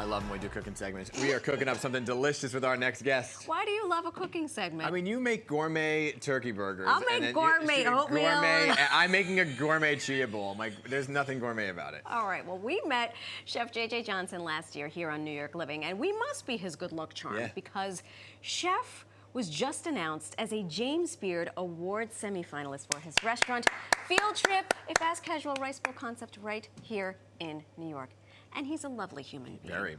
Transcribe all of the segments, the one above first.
I love when we do cooking segments. We are cooking up something delicious with our next guest. Why do you love a cooking segment? I mean, you make gourmet turkey burgers. I'll make gourmet oatmeal. I'm making a gourmet chia bowl. There's nothing gourmet about it. All right, well, we met Chef J.J. Johnson last year here on New York Living, and we must be his good luck charm because Chef was just announced as a James Beard Award semi-finalist for his restaurant, FieldTrip, a fast casual rice bowl concept right here in New York. And he's a lovely human being. Very.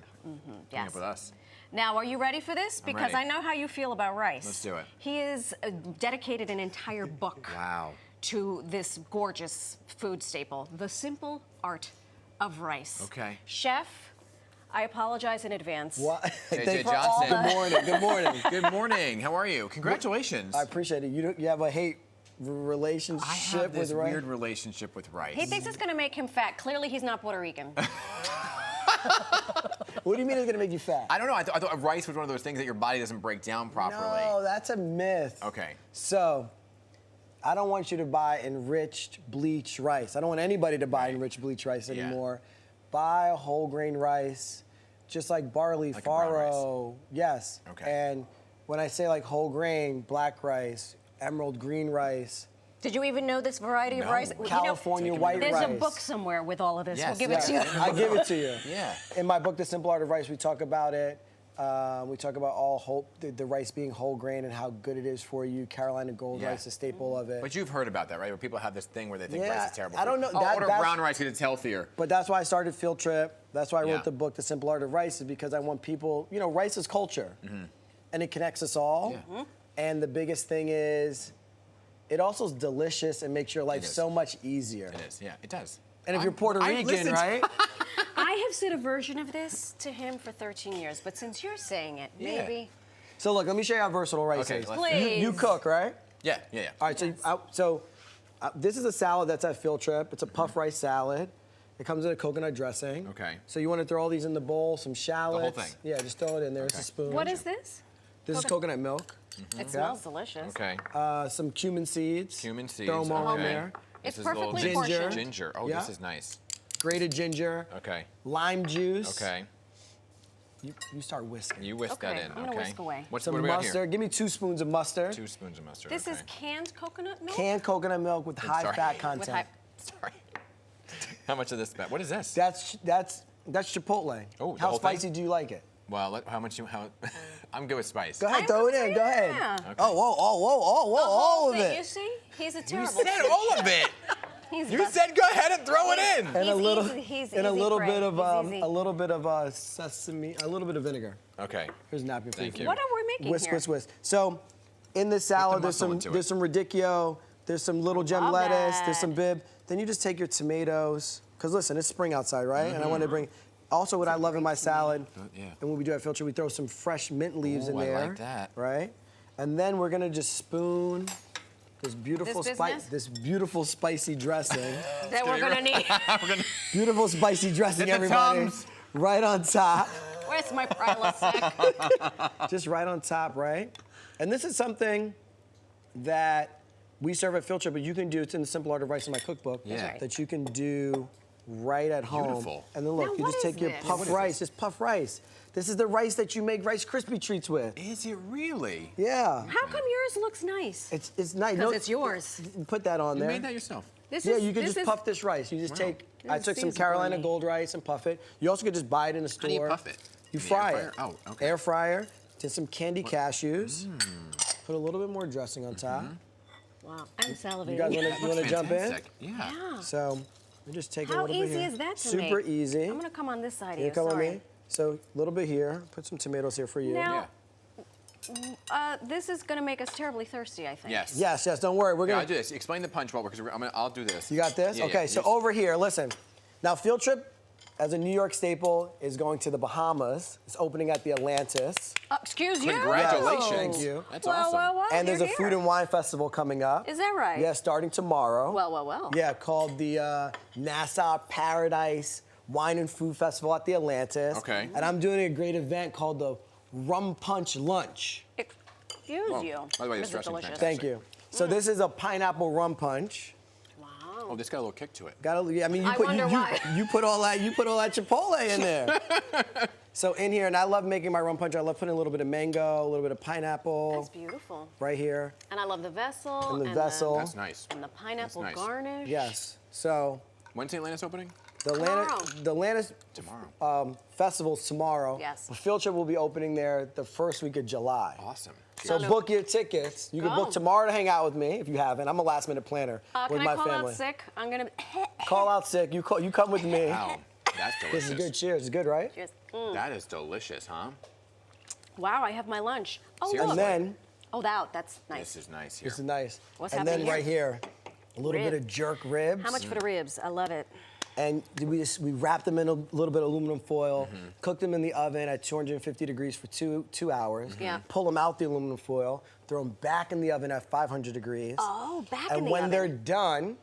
Yes. Up with us. Now, are you ready for this? Because ready. I know how you feel about rice. Let's do it. He has dedicated an entire book to this gorgeous food staple, The Simple Art of Rice. Okay. Chef, I apologize in advance. What? J.J. Johnson. Good morning. Good morning. Good morning. How are you? Congratulations. I appreciate it. You have a hate relationship I have this with rice? weird relationship with rice. He thinks it's going to make him fat. Clearly, he's not Puerto Rican. What do you mean it's going to make you fat? I don't know. I thought rice was one of those things that your body doesn't break down properly. No, that's a myth. Okay. So, I don't want you to buy enriched bleached rice. I don't want anybody to buy enriched bleached rice anymore. Buy a whole grain rice, just like barley, Like a brown farro. Yes. Okay. And when I say like whole grain, black rice, emerald green rice, Did you even know this variety of rice? California white rice. There's a book somewhere with all of this. Yes, We'll give it to you. I give it to you. Yeah. In my book, The Simple Art of Rice, we talk about it. We talk about the rice being whole grain and how good it is for you. Carolina Gold rice, a staple of it. But you've heard about that, right? Where people have this thing where they think rice is terrible. I don't know. Oh, order brown rice because it's healthier. But that's why I started FieldTrip. That's why I wrote the book, The Simple Art of Rice, is because I want people, rice is culture. And it connects us all. And the biggest thing is, it also is delicious and makes your life so much easier. It is, yeah, it does. And if you're Puerto Rican, right? I have said a version of this to him for 13 years, but since you're saying it, maybe. So look, let me show you how versatile rice is. Please. You cook, right? Yeah. All right, so this is a salad that's at FieldTrip. It's a puff rice salad. It comes in a coconut dressing. Okay. So you want to throw all these in the bowl, some shallots. The whole thing? Yeah, just throw it in there. It's a spoon. What is this? This is coconut milk. It smells delicious. Okay. Some cumin seeds. Cumin seeds. Throw them all in there. It's This is a little perfectly portioned. Ginger. Oh, this is nice. Grated ginger. Okay. Lime juice. Okay. You start whisking. You whisk that in. I'm gonna whisk away. What Some do we got mustard. here? Give me 2 spoons of mustard. 2 spoons of mustard. This okay. is canned coconut milk? Canned coconut milk with high fat With content. high... Sorry. How much of this? What is this? That's Chipotle. Oh, the how whole spicy thing? do you like it? Well, I'm good with spice. Go ahead, throw it in. Go ahead. Yeah. Oh, whoa, all of it. You see? He's a You terrible said all of it. He's You said go ahead and throw it in. And a little, he's and a easy little prey. bit of He's easy. a little bit of sesame, a little bit of vinegar. Okay. Here's a napkin for Thank you. What are we making Whisk, here? whisk, whisk. So, in this salad, there's muscle some into it. there's some radicchio, there's some little gem Love lettuce, that. there's some bib. Then you just take your tomatoes, because listen, it's spring outside, right? And I want to bring. Also, what I love in my salad, and what we do at FieldTrip, we throw some fresh mint leaves in there. I like that. Right? And then we're gonna just spoon this beautiful spicy dressing. That we're gonna need. Beautiful spicy dressing, Get the everybody. Tums. Right on top. Where's my Prilosec? Just right on top, right? And this is something that we serve at FieldTrip, but you can do. It's in the Simple Art of Rice in my cookbook. Yeah. That you can do right at home. Beautiful. And then look, Now, you what just is take your this? puff rice. Just puff rice. This is the rice that you make Rice Krispie treats with. Is it really? Yeah. How come yours looks nice? It's nice. Because it's yours. Put that on You there. made that yourself. You can just puff this rice. You just take. I took some Carolina Gold rice and puff it. You also could just buy it in the store. How do you puff it? You In the fry air it. fryer? Oh, okay. Air fryer. Did some candy cashews. Put a little bit more dressing on top. Wow, I'm salivating. You guys want to jump in? Fantastic. Yeah. So we just take a How little bit easy here. is that to make? Super easy. I'm gonna come on this side Here, here. come Sorry. with me. So a little bit here. Put some tomatoes here for you. Now, this is gonna make us terribly thirsty, I think. Yes. Yes. Don't worry. We're Yeah, gonna. I'll do this. Explain the punch bowl because I'll do this. You got this? Yeah, Okay. yeah. So over here, listen. Now FieldTrip, as a New York staple, is going to the Bahamas. It's opening at the Atlantis. Excuse you. Congratulations. Thank you. That's awesome. Well, And there's a you're food here. and wine festival coming up. Is that right? Yeah, starting tomorrow. Well. Yeah, called the Nassau Paradise Wine and Food Festival at the Atlantis. Okay. And I'm doing a great event called the Rum Punch Lunch. Excuse you. By the way, This this is dressing's delicious. fantastic. Thank you. So this is a pineapple rum punch. Wow. Oh, this got a little kick to it. I mean, I wonder why. you put all that Chipotle in there. So in here, and I love making my rum punch. I love putting a little bit of mango, a little bit of pineapple. That's beautiful. Right here. And I love the vessel. And the vessel. That's nice. And the pineapple That's nice. garnish. Yes. So When's St. Lannis opening? the Lannis Tomorrow. festival's tomorrow. Yes. The Field Trip will be opening there the first week of July. Awesome. So book your tickets. You can book tomorrow to hang out with me if you haven't. I'm a last minute planner with my family. Can I call out sick? I'm gonna Call out sick. You come with me. Wow, that's delicious. This is good. Cheers. It's good, right? Just, That is delicious, huh? Wow, I have my lunch. Oh, Seriously? look. And then That's nice. This is nice here. this is nice. What's and then happening right here, a little bit Rib. of jerk ribs. How much for the ribs? I love it. And we wrap them in a little bit of aluminum foil, cook them in the oven at 250 degrees for two hours. Yeah. Pull them out the aluminum foil, throw them back in the oven at 500 degrees. Oh, back in And the oven. when they're done,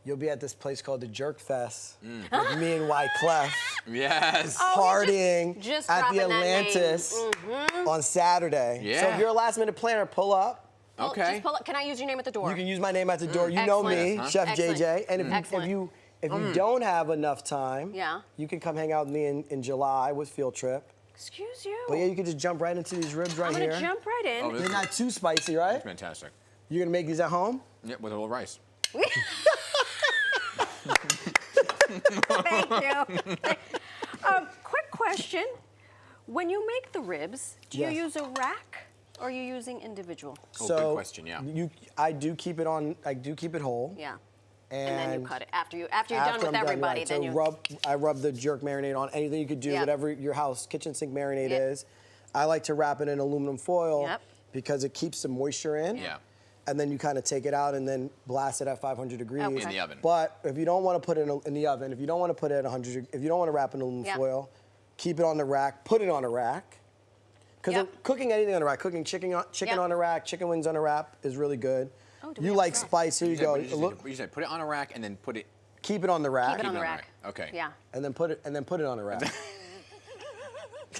you'll be at this place called the Jerk Fest with me and Wyclef Yes. partying just at the dropping that name. Atlantis on Saturday. Yeah. So if you're a last minute planner, pull up. Well, Okay. Just pull up. Can I use your name at the door? You can use my name at the door. You know me, Excellent. Chef Excellent. JJ. And Excellent. if you don't have enough time, Yeah. you can come hang out with me in July with Field Trip. Excuse you. But yeah, you can just jump right into these ribs right I'm here. gonna jump right in. Oh, this They're not too spicy, right? Fantastic. You're gonna make these at home? Yeah, with a little rice. Thank you. Quick question. When you make the ribs, do you Yes. use a rack or are you using individual? Oh, So good question, yeah. I do keep it whole. Yeah. And, And then you cut it after you're done after with I'm everybody. right. Then So I rub the jerk marinade on anything you could do, Yep. whatever your house kitchen sink marinade Yep. is. I like to wrap it in aluminum foil Yep. because it keeps the moisture in. Yeah. And then you kind of take it out and then blast it at 500 degrees. Okay. In the oven. But if you don't want to put it in the oven, if you don't want to put it at 100, if you don't want to wrap it in aluminum Yep. foil, keep it on the rack, put it on a rack. Because Yep. cooking anything on a rack, cooking chicken Yep. on a rack, chicken wings on a wrap is really good. Oh, do we You have like sauce? spice, here you go. You said put it on a rack and then put it. Keep it on the rack. keep it on the on the rack. rack. Okay. Yeah. And then put it on a rack.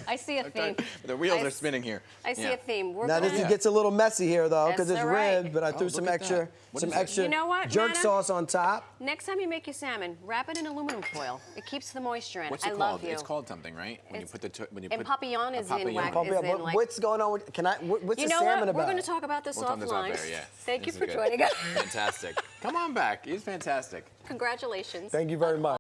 I see a theme. The wheels I are spinning here. I see Yeah. a theme. We're Now going this gets a little messy here though, because That's it's all right. ribs, but I threw Oh, some look at extra, that. What is it? You know what, jerk Nana? sauce on top. Next time you make your salmon, wrap it in aluminum foil. It keeps the moisture in. What's I it love called? you. It's called something, right? When you It's- put the when you and put papillon a is in papillon. wax. Pump it up. in, like- What's going on with? What's You the know salmon what? about? We're going to talk about this We'll talk this off offline. air, yeah. Thank you This for is good. joining us. Fantastic. Come on back. He's fantastic. Congratulations. Thank you very much.